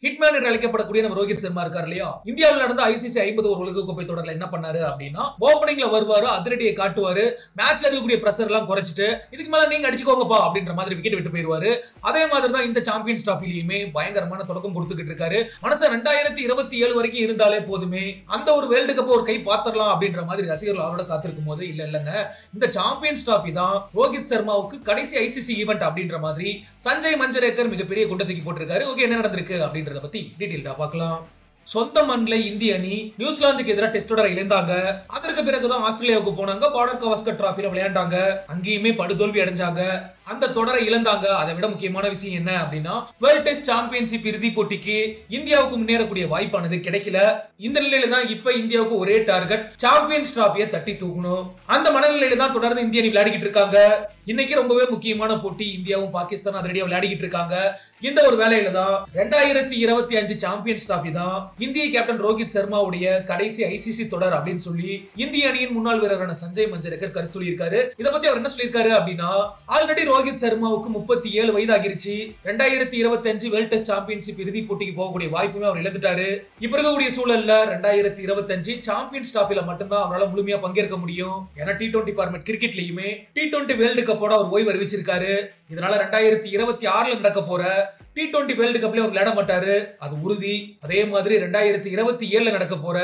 Hitman என்று அழைக்கப்படக்கூடிய நம்ம ரோஹித் சர்மா இருக்கார் இல்லையா, இந்தியாவில் நடந்த ஐசிசி 50 ஓவர் உலகக்கோப்பை தொடர்ல என்ன பண்ணாரு அப்படின்னா, ஓப்பனிங்ல வருவாரு, அதிரடியை காட்டுவாரு, மேட்ச்ல இருக்கக்கூடிய பிரஷர் எல்லாம் குறைச்சிட்டு இதுக்கு மேல நீங்க அடிச்சுக்கோங்கப்பா அப்படின்ற மாதிரி விக்கெட் விட்டு போயிருவாரு. அதே மாதிரி தான் இந்த சாம்பியன்ஸ் டிராஃபிலையுமே பயங்கரமான தொடக்கம் கொடுத்துக்கிட்டு இருக்காரு. மனச 2027 வரைக்கும் இருந்தாலே போதுமே, அந்த ஒரு வேர்ல்டு கப் ஒரு கை பாத்திரலாம் அப்படின்ற மாதிரி ரசிகர்கள் அவரோட காத்திருக்கும் போது இல்லங்க, இந்த சாம்பியன்ஸ் டிராஃபி தான் ரோஹித் சர்மாவுக்கு கடைசி ஐசிசி ஈவென்ட் அப்படின்ற மாதிரி சஞ்சய் மஞ்சரேக்கர் மிகப்பெரிய குண்டை தூக்கி போட்டிருக்காரு. ஓகே, என்ன நடந்திருக்கு அப்படின்றத பத்தி டீடைல்டா பார்க்கலாம். சொந்த மண்ணில இந்திய அணி நியூசிலாந்துக்கு எதிராக டெஸ்ட் தொடரை இழந்தாங்க. அதற்கு பிறகுதான் ஆஸ்திரேலியாவுக்கு போனாங்க, பார்டர் கவாஸ்கர் டிராஃபில விளையாண்டாங்க. அங்கேயுமே படுதோல்வி அடைஞ்சாங்க, அந்த தொடரை இழந்தாங்க. அதை விட முக்கியமான விஷயம் என்ன அப்படின்னா, வேர்ல்ட் டெஸ்ட் சாம்பியன்ஷிப் இறுதி போட்டிக்கு இந்தியாவுக்கு முன்னேறக்கூடிய வாய்ப்பானது கிடைக்கல. இந்த நிலையில தான் இப்ப இந்தியாவுக்கு ஒரே டார்கெட், சாம்பியன்ஸ் டிராஃபியை தட்டி தூக்கணும். அந்த மனநிலையில தான் தொடர்ந்து இந்திய அணி விளையாடிக்கிட்டு இருக்காங்க. இன்னைக்கு ரொம்பவே முக்கியமான போட்டி, இந்தியாவும் பாகிஸ்தானும் அதிரடியா விளையாடிக்கிட்டு இருக்காங்க. இந்த ஒரு வேலையில தான் 2025 சாம்பியன்ஸ் டிராஃபி தான் இந்திய கேப்டன் ரோஹித் சர்மாவுடைய கடைசி ஐசிசி தொடர் அப்படின்னு சொல்லி இந்திய அணியின் முன்னாள் வீரரான சஞ்சய் மஞ்சரேக்கர் கருத்து சொல்லியிருக்காரு. இதை பத்தி அவர் என்ன சொல்லியிருக்காரு அப்படின்னா, ஆல்ரெடி ரோஹித் சர்மாவுக்கு 37 வயது ஆகிருச்சு. 2025 வேர்ல்ட் டெஸ்ட் சாம்பியன்ஷிப் இறுதி போட்டிக்கு போகக்கூடிய வாய்ப்புமே அவர் இழந்துட்டாரு. இப்ப இருக்கக்கூடிய சூழல்ல 2025 சாம்பியன்ஸ் டிராஃபில மட்டும்தான் அவரால் முழுமையா பங்கேற்க முடியும். ஏன்னா T20 ஃபார்மேட் கிரிக்கெட்லயுமே T20 வேர்ல்டு கப்போட அவர் ஓய்வு அறிவிச்சிருக்காரு. இதனால 2026 நடக்க போற T20 வேர்ல்டு கப்ல அவர் விளையாட மாட்டாரு, அது உறுதி. அதே மாதிரி 2027 நடக்க போற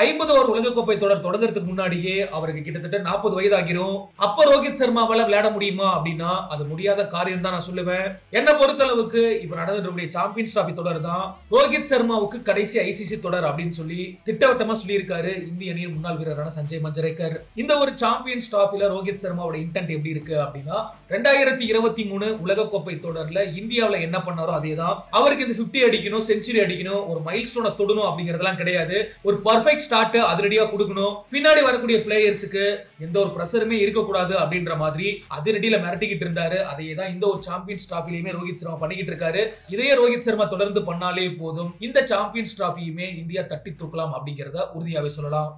50 ஓவர் உலகக்கோப்பை தொடர் தொடங்குறதுக்கு முன்னாடியே அவருக்கு கிட்டத்தட்ட 40 வயது ஆகிரும். அப்ப ரோஹித் சர்மாவால விளையாட முடியுமா அப்படின்னா அது முடியாத காரியம் தான் நான் சொல்லுவேன். என்ன பொறுத்தளவுக்கு இப்ப நடந்துட்டு சாம்பியன்ஸ் டிராஃபி தொடர் தான் ரோஹித் சர்மாவுக்கு கடைசி ஐசிசி தொடர் அப்படின்னு சொல்லி திட்டவட்டமா சொல்லியிருக்காரு இந்திய அணியின் முன்னாள் வீரரான சஞ்சய் மஞ்சரேக்கர். இந்த ஒரு சாம்பியன்ஸ் டிராஃபில ரோஹித் சர்மாவோட இன்டென்ட் எப்படி இருக்கு அப்படின்னா, 2023 உலகக்கோப்பை தொடர்ல இந்தியாவில என்ன பண்ணாரோ அதேதான். அவருக்கு இந்த 50 அடிக்கணும், செஞ்சுரி அடிக்கணும், ஒரு மைல் ஸ்டோனை தொடணும் அப்படிங்கறதெல்லாம் கிடையாது. ஒரு பர்ஃபெக்ட் ஸ்டார்ட் அதிரடியா கொடுக்கணும். பின்னாடி வரக்கூடிய பிளேயர்ஸுக்கு எந்த ஒரு பிரஷருமே இருக்கக்கூடாது அப்படின்ற மாதிரி அதிரடியில மிரட்டிக்கிட்டு இருந்தாரு. அதையே தான் இந்த ஒரு சாம்பியன்ஸ் டிராஃபிலையுமே ரோஹித் சர்மா பண்ணிக்கிட்டு இருக்காரு. இதையே ரோஹித் சர்மா தொடர்ந்து பண்ணாலே போதும், இந்த சாம்பியன்ஸ் டிராஃபியுமே இந்தியா தட்டி தூக்கலாம் அப்படிங்கறத உறுதியாவே சொல்லலாம்.